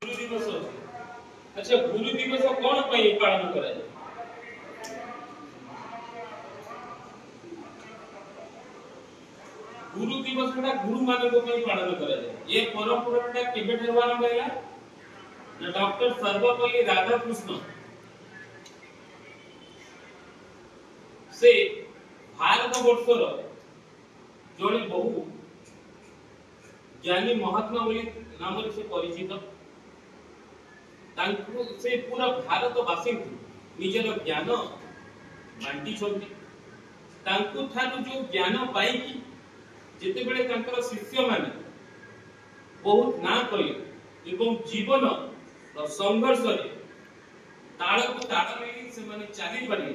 गुरु दिवस अछि। अच्छा गुरु दिवस कोन पई पालन करा जाय? गुरु दिवस टा गुरु मानक पई पालन करा जाय। ये परंपरा टा केबे ठरु आरंभ हैला? ना डॉक्टर सर्वपल्ली राधाकृष्ण से भारत वर्षर जड़े बहु ज्ञानी महात्मा बोली नाम से परिचित तांको से पूरा भारतवासी निजर ज्ञान बांटी छथि तांको थारु जो ज्ञान पाई कि जेते बेले तांकर शिष्य माने बहुत ना कले एवं जीवन संघर्ष रे ताळ को ताळ में से माने चाली पारे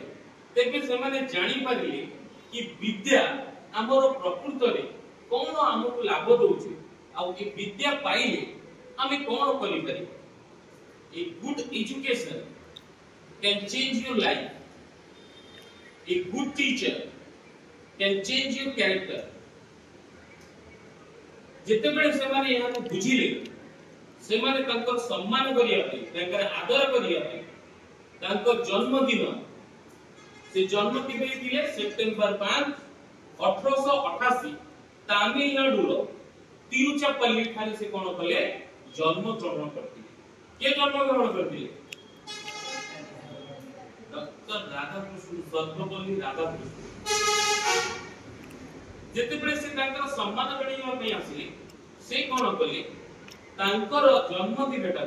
तेबे से माने जानि पारिले कि विद्या हमर प्रकृत रे कोन हमको लाभ दोउछि आ ए विद्या पाइले हमें कोन करि पारि A good education can change your life. A good teacher can change your character. जिते बड़े से माने यहाँ को बुझिले से माने तांकर सम्मान करिया पे तांकर आदर करिया पे तांकर जन्मदिन से जन्म केबे दिले सेप्टेम्बर 5 1888 तमिलनाडु रो तिरुचिरापल्ली ठारे से कोन कले जन्म ग्रहण करथि के जन्म ग्रहण करथि डॉक्टर राधाकृष्ण सर्वपल्ली राधाकृष्ण जेते बड़े से तांकर सम्मान गणिया पे आसिले से कोन कले तांकर जन्मदिन टा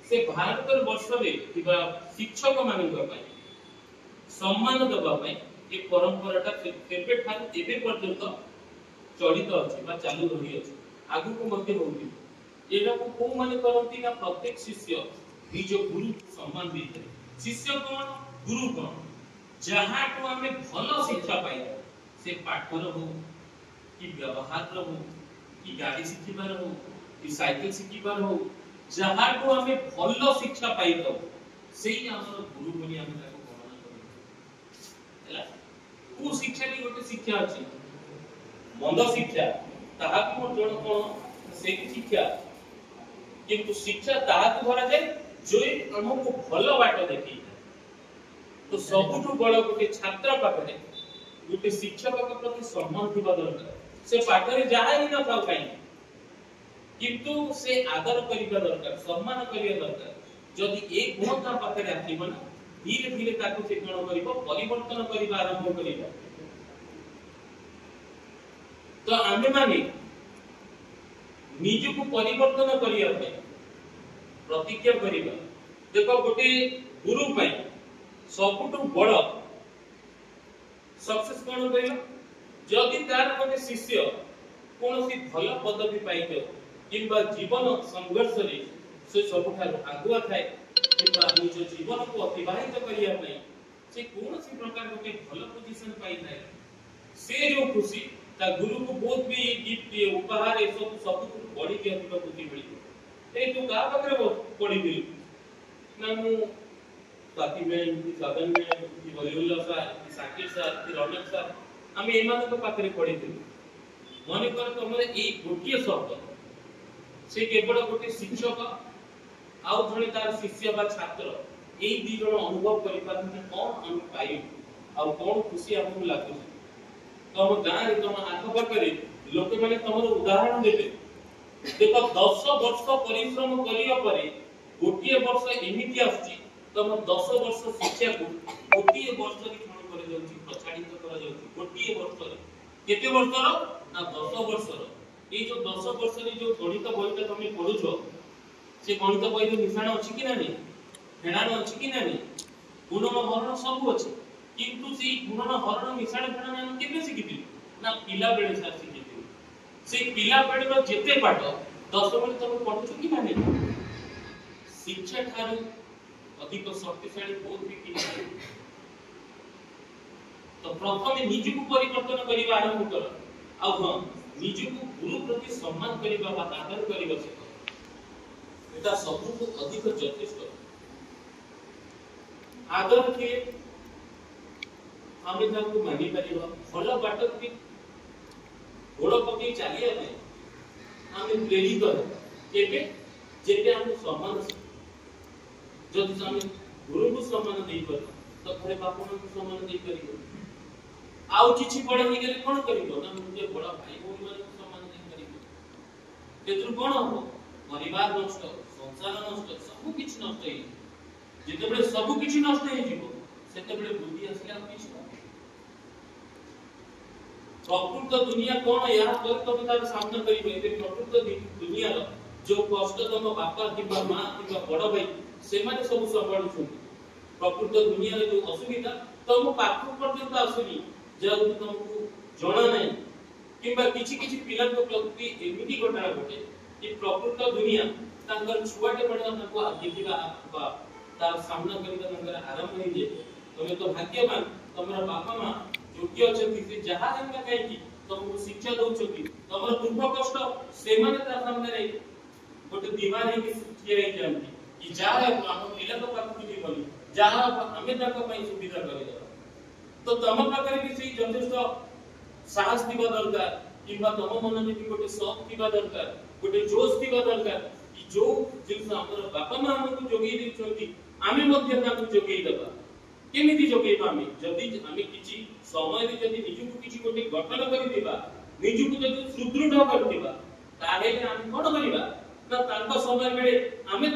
से भारत वर्ष रे किबा शिक्षक मानक पई सम्मान देबा पई ए परंपरा टा केबे ठार एबे पर्यंत चलित अछि बा चालू रही अछि आगु को मध्य होउति एटा को को माने करंती ना प्रत्येक शिष्य निज गुरु सम्मान देते शिष्य कोन गुरु कोन जहां को हमें भलो शिक्षा पाई से पाठर हो कि व्यवहार हो कि गाड़ी सिखिबार हो कि साइकिल सिखिबार हो जहां को हमें भलो शिक्षा पाई तो सेही हमर गुरु बोली हम ताको गणना करू हैला को शिक्षा नि गोटे शिक्षा अछि मंद शिक्षा ताहा को जण कोन से शिक्षा किंतु शिक्षा ताहा को भरा जाय जो हमको भलो बाट देखि तो सबुठु बड़ गोटे छात्र पाखरे गोटे शिक्षक के प्रति सम्मान थिबा दरकार से पाठरे जाहा ही न थाउ काई किंतु से आदर करिबा दरकार सम्मान करिया दरकार जदि एक गुण ता पाखरे आथिबो ना धीरे धीरे ताको से कोन करिवो परिवर्तन करिबा आरंभ करिबो तो आमे माने निज को परिवर्तन करिया पे प्रतिज्ञा करिबा देखो गोटे गुरु पई सबुठु बड़ सक्सेस कोन करिला जदि तार गोटे शिष्य कोनोसी भलो पदवी पाइतो किंबा जीवन संघर्ष रे से सबुठार आगुआ थाए किंबा निज जीवन को अतिबाहित करिया पई से कोनोसी प्रकार गोटे भलो पोजीशन पाइ थाए से जो खुशी ता गुरु को बहुत भी गिफ्ट उपहार ए सब बड़ी के अधिक खुशी मिली ए तू का बकरे पड़ी दिल ना मु साथी में कि साधन में कि वलीउल्लाह सर कि साकिर सर कि रौनक सर हम एमान को पाखरे पड़ी दिल मने कर तमरे ए गोटिए शब्द से केवल गोटे शिक्षक आउ जणे तार शिष्य बा छात्र ए दी जण अनुभव करि पारथि कोन हम पाइ आउ कोन खुशी हमहु लागु तम गां रे तम आख पाखरे लोक माने तमरो उदाहरण देबे देखो 10 वर्ष परिश्रम करिया परे गोटिए वर्ष एमिति आछि तम 10 वर्ष शिक्षा को गोटिए वर्ष रे क्षण कर जाउछि प्रचारित कर जाउछि गोटिए वर्ष रे केते वर्ष रो ना 10 वर्ष रो ए जो 10 वर्ष रे जो गणित बहिटा तमे पढुछो से गणित बहि रे निशान अछि कि नाही हेडान अछि कि नाही गुणन हरण सब अछि किंतु से गुणन हरण निशान फेडान हम केबे सिखिथि ना पिला बेले से सिखिथि से पिला बेले रो जेते पाठ 10 मिनिट तमे पढुछु कि नाही शिक्षा थारु अधिक शक्तिशाली बहुत भी कि तो प्रथम निज को परिवर्तन करिबा आरंभ कर आ हां निज को गुरु प्रति सम्मान करिबा बा आदर करिबा से एटा सबको अधिक यथेष्ट आदर के हमें ताको मानि परिबा भलो बाट के गोड़ पकई चलिया पे हमें प्रेरित केबे जेते हम सम्मान जदि हम गुरु को सम्मान दे पर तो घरे बापा को सम्मान दे परिबो आउ किछि बड़ हे गेले कोन करिवो ना मुझे बड़ भाई भौणी मान को सम्मान दे परिबो तेतु कोन हो परिवार नष्ट संसार नष्ट सब किछि नष्ट हे जेते बळे सब किछि नष्ट हे जीवो सेते बळे बुद्धि आसला किछि प्रकृत दुनिया कौन या पर तुम तार सामना करिबे ए प्रकृत दुनिया रो जो कष्ट तुम बापा किबा मां किबा बड़ भाई से माने सब संभाळु छथि प्रकृत दुनिया रे जो असुविधा तुम पाख पर्यंत आसुनी जब तुमको जणा नै किबा किछि किछि पिला को प्रकृति एमिति घटना घटे कि प्रकृत दुनिया तांकर छुआटे बडा ताको देखिबा बा तार सामना करिबा तांकर आरंभ नै जे तुमे तो भाग्यवान तमरा बापा मां योग्य अछंती से जहा हेंगा काई की तुमको शिक्षा दउछथि तमर दुख कष्ट से माने ता सामने रे गोटे दीवार हे कि ठिया हे जानती कि जा हम पिला तो पाख की बोली जा हमें ताको पई सुविधा करे दो तो तम पाखरे कि सेही यथेष्ट साहस दिबा दरकार किबा तम मन में गोटे शौक दिबा दरकार गोटे जोश दिबा दरकार कि जो जिंस हमर बापा मां हमको जोगी दिछथि आमे मध्ये ताको जोगी देबा केमिति जोगेबा आमे जदि आमे किछि समय रे जदि निजुको किछि गोटे गठन करि देबा निजुको जदि सुदृढ करथिबा ताहे आमे कोन करिबा ना तांको समय बेले आमे